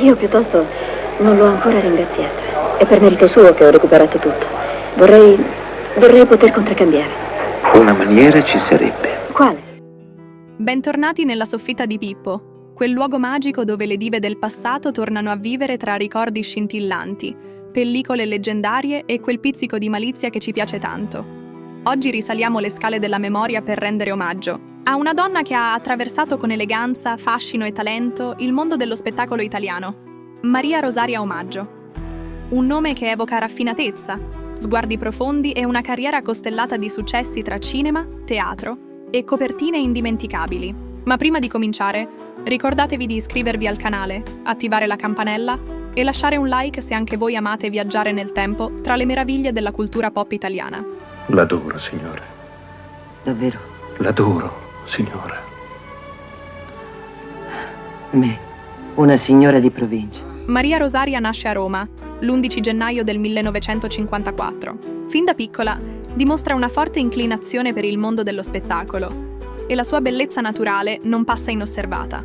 io piuttosto non l'ho ancora ringraziata. È per merito suo che ho recuperato tutto. Vorrei poter contraccambiare. Una maniera ci sarebbe. Quale? Bentornati nella soffitta di Pippo, quel luogo magico dove le dive del passato tornano a vivere tra ricordi scintillanti, pellicole leggendarie e quel pizzico di malizia che ci piace tanto. Oggi risaliamo le scale della memoria per rendere omaggio a una donna che ha attraversato con eleganza, fascino e talento il mondo dello spettacolo italiano, Maria Rosaria Omaggio. Un nome che evoca raffinatezza, sguardi profondi e una carriera costellata di successi tra cinema, teatro e copertine indimenticabili. Ma prima di cominciare, ricordatevi di iscrivervi al canale, attivare la campanella e lasciare un like se anche voi amate viaggiare nel tempo tra le meraviglie della cultura pop italiana. L'adoro, signore. Davvero? L'adoro, signora. Me, una signora di provincia. Maria Rosaria nasce a Roma l'11 gennaio del 1954. Fin da piccola dimostra una forte inclinazione per il mondo dello spettacolo e la sua bellezza naturale non passa inosservata.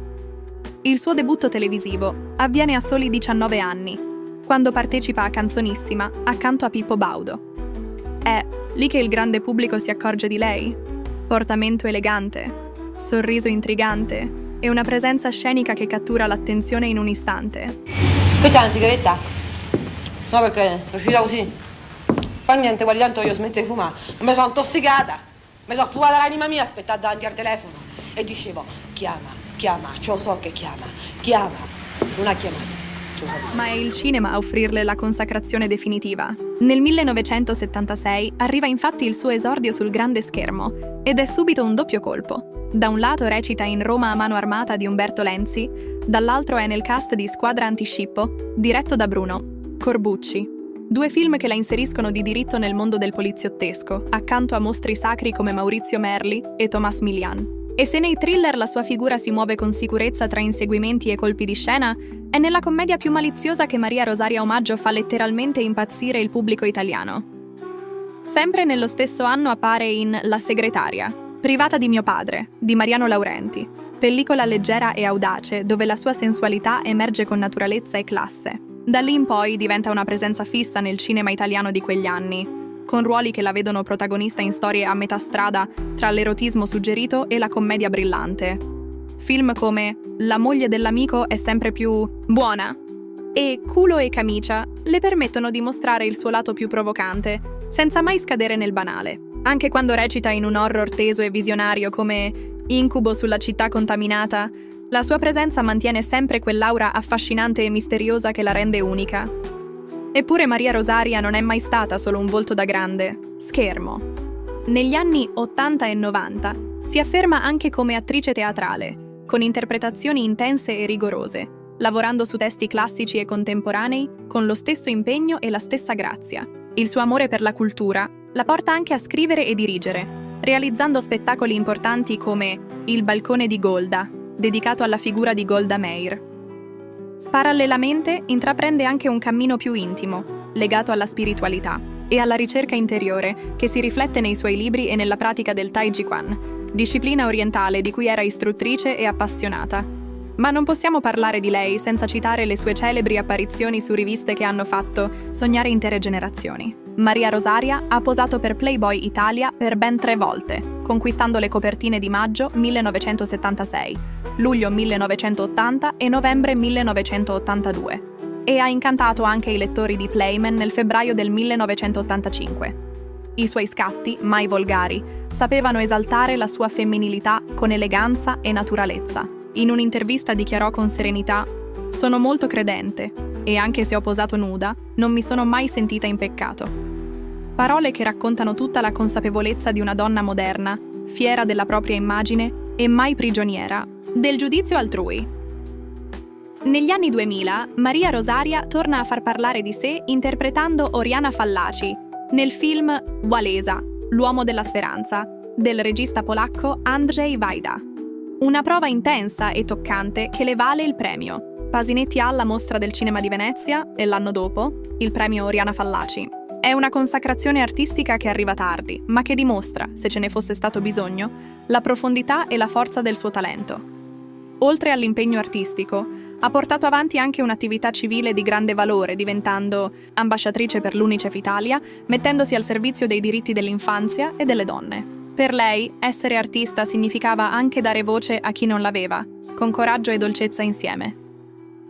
Il suo debutto televisivo avviene a soli 19 anni, quando partecipa a Canzonissima accanto a Pippo Baudo. È lì che il grande pubblico si accorge di lei. Portamento elegante, sorriso intrigante e una presenza scenica che cattura l'attenzione in un istante. Qui c'è una sigaretta? No, perché sono uscita così. Fa niente, guardi, tanto io smetto di fumare. Mi sono intossicata. Mi sono fumata l'anima mia aspettando davanti al telefono. E dicevo, chiama, ce lo so che chiama. Non ha chiamato. Ma è il cinema a offrirle la consacrazione definitiva. Nel 1976 arriva infatti il suo esordio sul grande schermo ed è subito un doppio colpo. Da un lato recita in Roma a mano armata di Umberto Lenzi, dall'altro è nel cast di Squadra Antiscippo, diretto da Bruno Corbucci. 2 film che la inseriscono di diritto nel mondo del poliziottesco, accanto a mostri sacri come Maurizio Merli e Thomas Milian. E se nei thriller la sua figura si muove con sicurezza tra inseguimenti e colpi di scena, è nella commedia più maliziosa che Maria Rosaria Omaggio fa letteralmente impazzire il pubblico italiano. Sempre nello stesso anno appare in La segretaria, Privata di mio padre, di Mariano Laurenti, pellicola leggera e audace dove la sua sensualità emerge con naturalezza e classe. Da lì in poi diventa una presenza fissa nel cinema italiano di quegli anni, con ruoli che la vedono protagonista in storie a metà strada tra l'erotismo suggerito e la commedia brillante. Film come La moglie dell'amico è sempre più buona e Culo e camicia le permettono di mostrare il suo lato più provocante, senza mai scadere nel banale. Anche quando recita in un horror teso e visionario come Incubo sulla città contaminata, la sua presenza mantiene sempre quell'aura affascinante e misteriosa che la rende unica. Eppure Maria Rosaria non è mai stata solo un volto da grande schermo. Negli anni 80 e 90 si afferma anche come attrice teatrale, con interpretazioni intense e rigorose, lavorando su testi classici e contemporanei con lo stesso impegno e la stessa grazia. Il suo amore per la cultura la porta anche a scrivere e dirigere, realizzando spettacoli importanti come Il balcone di Golda, dedicato alla figura di Golda Meir. Parallelamente intraprende anche un cammino più intimo, legato alla spiritualità e alla ricerca interiore, che si riflette nei suoi libri e nella pratica del Tai Chi Chuan, disciplina orientale di cui era istruttrice e appassionata. Ma non possiamo parlare di lei senza citare le sue celebri apparizioni su riviste che hanno fatto sognare intere generazioni. Maria Rosaria ha posato per Playboy Italia per ben 3 volte, conquistando le copertine di maggio 1976, luglio 1980 e novembre 1982. E ha incantato anche i lettori di Playman nel febbraio del 1985. I suoi scatti, mai volgari, sapevano esaltare la sua femminilità con eleganza e naturalezza. In un'intervista dichiarò con serenità: «Sono molto credente e anche se ho posato nuda, non mi sono mai sentita in peccato». Parole che raccontano tutta la consapevolezza di una donna moderna, fiera della propria immagine e mai prigioniera del giudizio altrui. Negli anni 2000, Maria Rosaria torna a far parlare di sé interpretando Oriana Fallaci nel film Walesa, l'uomo della speranza, del regista polacco Andrzej Wajda. Una prova intensa e toccante che le vale il premio. Pasinetti ha alla Mostra del Cinema di Venezia e l'anno dopo il premio Oriana Fallaci. È una consacrazione artistica che arriva tardi, ma che dimostra, se ce ne fosse stato bisogno, la profondità e la forza del suo talento. Oltre all'impegno artistico, Ha portato avanti anche un'attività civile di grande valore, diventando ambasciatrice per l'Unicef Italia, mettendosi al servizio dei diritti dell'infanzia e delle donne. Per lei, essere artista significava anche dare voce a chi non l'aveva, con coraggio e dolcezza insieme.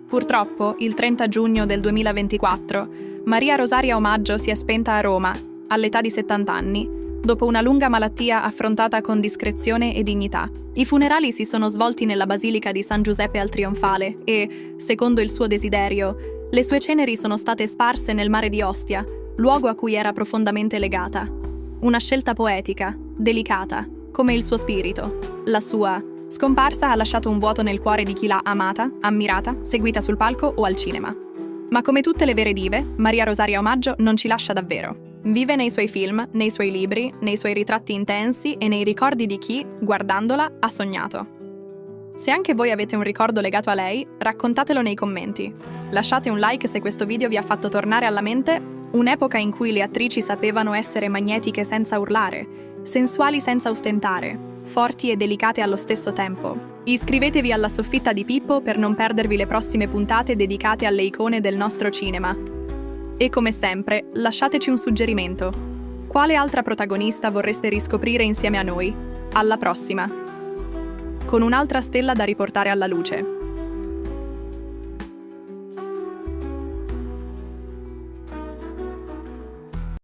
Purtroppo, il 30 giugno del 2024, Maria Rosaria Omaggio si è spenta a Roma, all'età di 70 anni, dopo una lunga malattia affrontata con discrezione e dignità. I funerali si sono svolti nella Basilica di San Giuseppe al Trionfale e, secondo il suo desiderio, le sue ceneri sono state sparse nel mare di Ostia, luogo a cui era profondamente legata. Una scelta poetica, delicata, come il suo spirito. La sua scomparsa ha lasciato un vuoto nel cuore di chi l'ha amata, ammirata, seguita sul palco o al cinema. Ma come tutte le vere dive, Maria Rosaria Omaggio non ci lascia davvero. Vive nei suoi film, nei suoi libri, nei suoi ritratti intensi e nei ricordi di chi, guardandola, ha sognato. Se anche voi avete un ricordo legato a lei, raccontatelo nei commenti. Lasciate un like se questo video vi ha fatto tornare alla mente un'epoca in cui le attrici sapevano essere magnetiche senza urlare, sensuali senza ostentare, forti e delicate allo stesso tempo. Iscrivetevi alla Soffitta di Pippo per non perdervi le prossime puntate dedicate alle icone del nostro cinema. E come sempre, lasciateci un suggerimento. Quale altra protagonista vorreste riscoprire insieme a noi? Alla prossima! Con un'altra stella da riportare alla luce.